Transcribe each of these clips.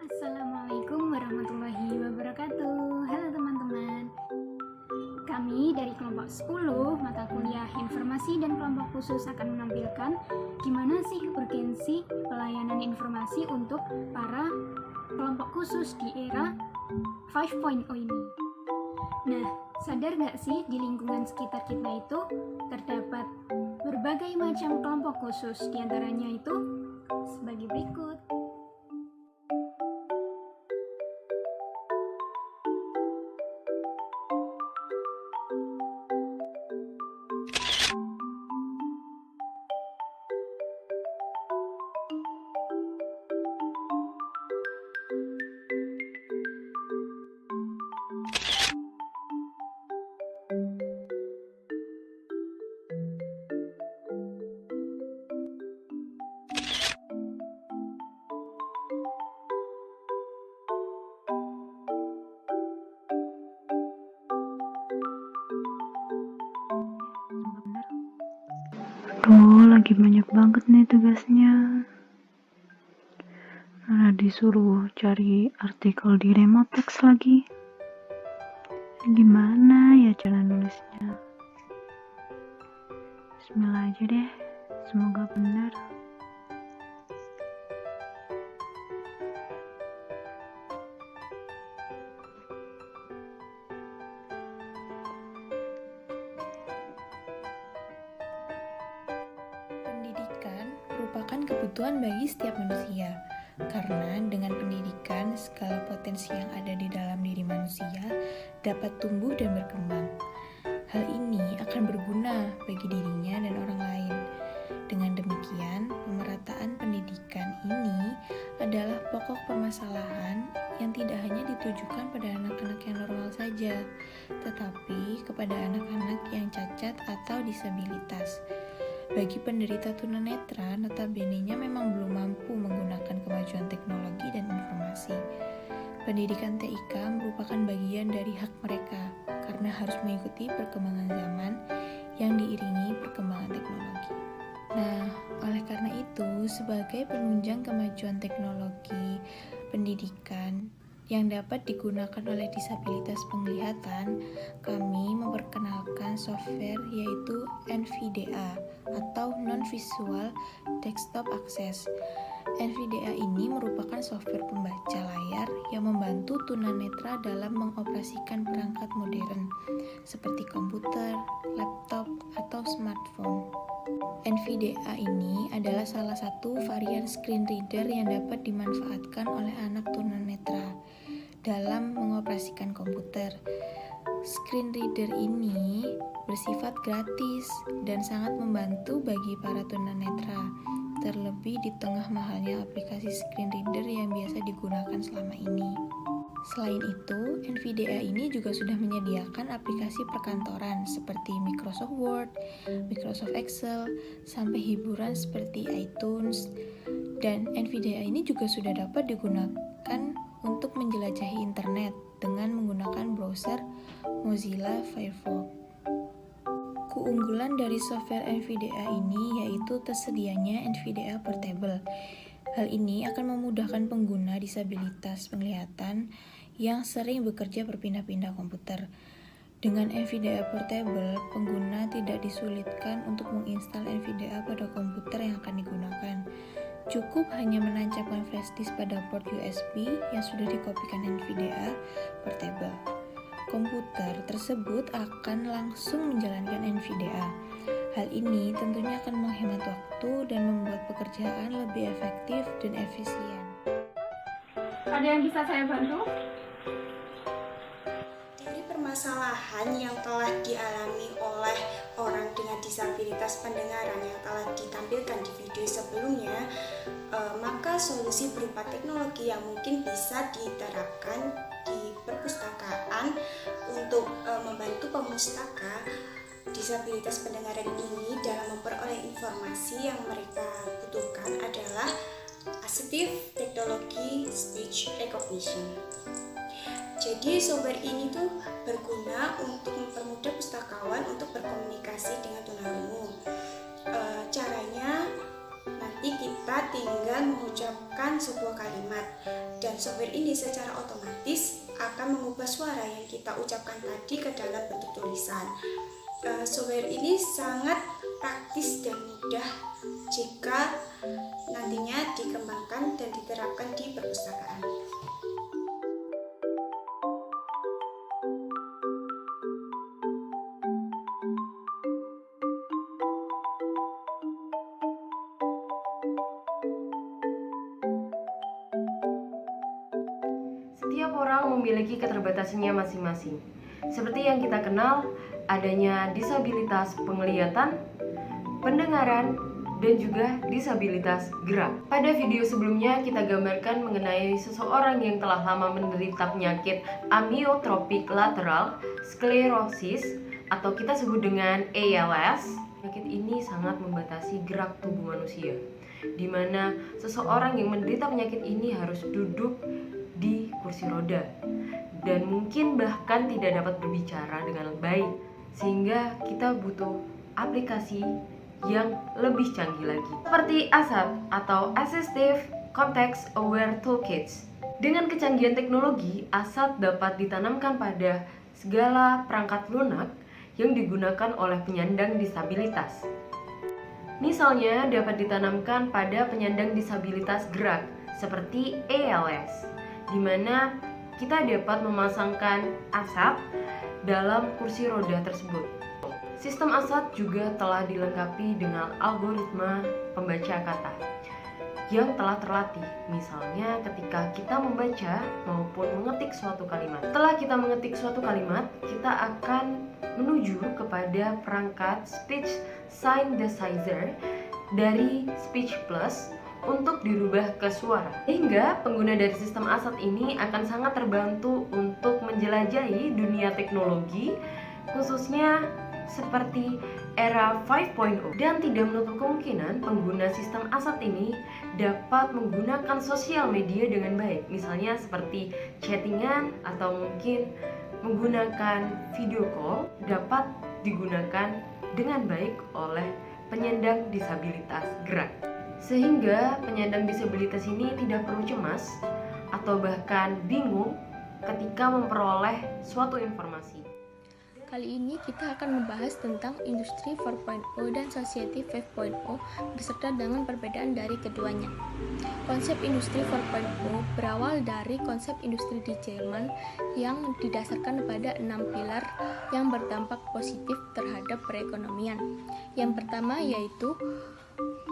Assalamualaikum warahmatullahi wabarakatuh. Halo teman-teman. Kami dari kelompok 10 mata kuliah informasi dan kelompok khusus akan menampilkan gimana sih urgensi pelayanan informasi untuk para kelompok khusus di era 5.0 ini. Nah, sadar gak sih di lingkungan sekitar kita itu terdapat berbagai macam kelompok khusus, diantaranya itu sebagai berikut. Lagi banyak banget nih tugasnya. Mana disuruh cari artikel di remote text lagi. Gimana ya cara nulisnya? Bismillah aja deh, semoga benar. Pendidikan merupakan kebutuhan bagi setiap manusia, karena dengan pendidikan, segala potensi yang ada di dalam diri manusia dapat tumbuh dan berkembang. Hal ini akan berguna bagi dirinya dan orang lain. Dengan demikian, pemerataan pendidikan ini adalah pokok permasalahan yang tidak hanya ditujukan pada anak-anak yang normal saja, tetapi kepada anak-anak yang cacat atau disabilitas. Bagi penderita tunanetra, notabene-nya memang belum mampu menggunakan kemajuan teknologi dan informasi. Pendidikan TIK merupakan bagian dari hak mereka karena harus mengikuti perkembangan zaman yang diiringi perkembangan teknologi. Nah, oleh karena itu, sebagai penunjang kemajuan teknologi pendidikan yang dapat digunakan oleh disabilitas penglihatan, kami memperkenalkan software yaitu NVDA atau Non-Visual Desktop Access. NVDA ini merupakan software pembaca layar yang membantu tunanetra dalam mengoperasikan perangkat modern seperti komputer, laptop, atau smartphone. NVDA ini adalah salah satu varian screen reader yang dapat dimanfaatkan oleh anak tunanetra dalam mengoperasikan komputer. Screen reader ini bersifat gratis dan sangat membantu bagi para tunanetra, terlebih di tengah mahalnya aplikasi screen reader yang biasa digunakan selama ini. Selain itu, NVDA ini juga sudah menyediakan aplikasi perkantoran seperti Microsoft Word, Microsoft Excel, sampai hiburan seperti iTunes. Dan NVDA ini juga sudah dapat digunakan untuk menjelajahi internet dengan menggunakan browser Mozilla Firefox. Keunggulan dari software NVDA ini yaitu tersedianya NVDA Portable. Hal ini akan memudahkan pengguna disabilitas penglihatan yang sering bekerja berpindah-pindah komputer. Dengan NVDA Portable, pengguna tidak disulitkan untuk menginstal NVDA pada komputer yang akan digunakan. Cukup hanya menancapkan flash disk pada port USB yang sudah dikopikan NVDA Portable. Komputer tersebut akan langsung menjalankan NVDA. Hal ini tentunya akan menghemat waktu dan membuat pekerjaan lebih efektif dan efisien. Ada yang bisa saya bantu? Dari permasalahan yang telah dialami oleh orang dengan disabilitas pendengaran yang telah ditampilkan di video sebelumnya, maka solusi berupa teknologi yang mungkin bisa diterapkan di perpustakaan untuk membantu pemustaka disabilitas pendengaran ini dalam memperoleh informasi yang mereka butuhkan adalah Assistive Technology Speech Recognition. Jadi software ini tuh berguna untuk mempermudah pustakawan untuk berkomunikasi dengan tunarungu. Caranya nanti kita tinggal mengucapkan sebuah kalimat, dan software ini secara otomatis akan mengubah suara yang kita ucapkan tadi ke dalam bentuk tulisan. Software ini sangat praktis dan mudah jika nantinya dikembangkan dan diterapkan di perpustakaan. Setiap orang memiliki keterbatasannya masing-masing. Seperti yang kita kenal, adanya disabilitas penglihatan, pendengaran, dan juga disabilitas gerak. Pada video sebelumnya kita gambarkan mengenai seseorang yang telah lama menderita penyakit amyotrophic lateral sclerosis atau kita sebut dengan ALS. Penyakit ini sangat membatasi gerak tubuh manusia, di mana seseorang yang menderita penyakit ini harus duduk di kursi roda dan mungkin bahkan tidak dapat berbicara dengan baik, sehingga kita butuh aplikasi yang lebih canggih lagi seperti ASAP atau Assistive Context Aware Toolkits. Dengan kecanggihan teknologi, ASAP dapat ditanamkan pada segala perangkat lunak yang digunakan oleh penyandang disabilitas. Misalnya dapat ditanamkan pada penyandang disabilitas gerak seperti ALS, di mana kita dapat memasangkan ASAP dalam kursi roda tersebut. Sistem ASAP juga telah dilengkapi dengan algoritma pembaca kata yang telah terlatih. Misalnya ketika kita membaca maupun mengetik suatu kalimat. Setelah kita mengetik suatu kalimat, kita akan menuju kepada perangkat speech synthesizer dari Speech Plus untuk dirubah ke suara. Sehingga pengguna dari sistem ASAP ini akan sangat terbantu untuk menjelajahi dunia teknologi, khususnya seperti era 5.0, dan tidak menutup kemungkinan pengguna sistem ASAP ini dapat menggunakan sosial media dengan baik, misalnya seperti chattingan atau mungkin menggunakan video call dapat digunakan dengan baik oleh penyandang disabilitas gerak. Sehingga penyandang disabilitas ini tidak perlu cemas atau bahkan bingung ketika memperoleh suatu informasi. Kali ini kita akan membahas tentang Industri 4.0 dan Society 5.0 beserta dengan perbedaan dari keduanya. Konsep Industri 4.0 berawal dari konsep industri di Jerman yang didasarkan pada 6 pilar yang berdampak positif terhadap perekonomian. Yang pertama yaitu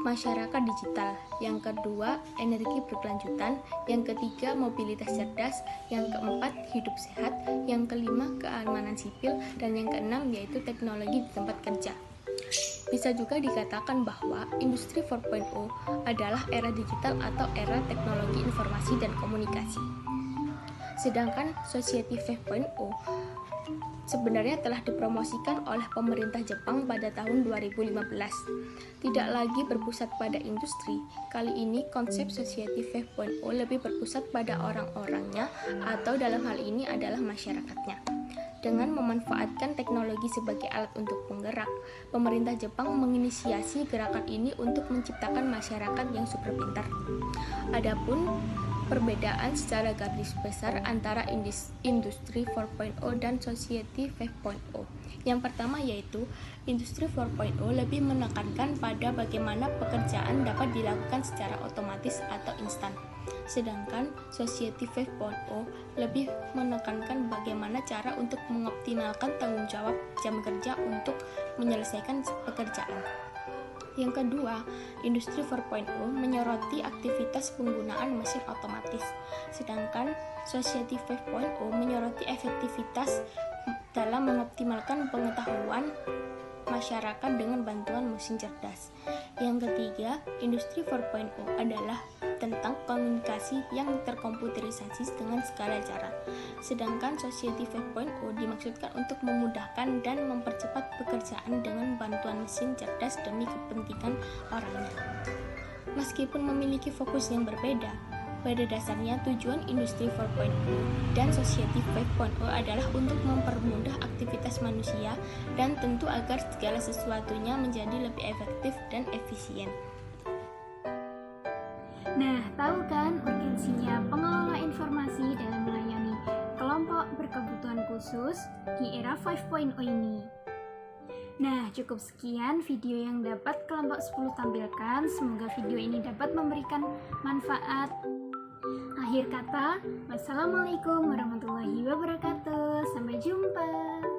masyarakat digital, yang kedua energi berkelanjutan, yang ketiga mobilitas cerdas, yang keempat hidup sehat, yang kelima keamanan sipil, dan yang keenam yaitu teknologi di tempat kerja. Bisa juga dikatakan bahwa Industri 4.0 adalah era digital atau era teknologi informasi dan komunikasi. Sedangkan Society 5.0 sebenarnya telah dipromosikan oleh pemerintah Jepang pada tahun 2015. Tidak lagi berpusat pada industri, kali ini konsep Society 5.0 lebih berpusat pada orang-orangnya atau dalam hal ini adalah masyarakatnya. Dengan memanfaatkan teknologi sebagai alat untuk penggerak, pemerintah Jepang menginisiasi gerakan ini untuk menciptakan masyarakat yang super pintar. Adapun perbedaan secara garis besar antara Industri 4.0 dan Society 5.0. Yang pertama yaitu Industri 4.0 lebih menekankan pada bagaimana pekerjaan dapat dilakukan secara otomatis atau instan. Sedangkan Society 5.0 lebih menekankan bagaimana cara untuk mengoptimalkan tanggung jawab jam kerja untuk menyelesaikan pekerjaan. Yang kedua, Industri 4.0 menyoroti aktivitas penggunaan mesin otomatis, sedangkan Society 5.0 menyoroti efektivitas dalam mengoptimalkan pengetahuan masyarakat dengan bantuan mesin cerdas. Yang ketiga, Industri 4.0 adalah tentang komunikasi yang terkomputerisasi dengan segala cara. Sedangkan Society 5.0 dimaksudkan untuk memudahkan dan mempercepat pekerjaan dengan bantuan mesin cerdas demi kepentingan orangnya. Meskipun memiliki fokus yang berbeda, pada dasarnya tujuan Industri 4.0 dan Society 5.0 adalah untuk mempermudah aktivitas manusia dan tentu agar segala sesuatunya menjadi lebih efektif dan efisien. Nah, tahu kan urgensinya pengelola informasi dalam melayani kelompok berkebutuhan khusus di era 5.0 ini? Nah, cukup sekian video yang dapat kelompok 10 tampilkan. Semoga video ini dapat memberikan manfaat. Akhir kata, wassalamualaikum warahmatullahi wabarakatuh. Sampai jumpa.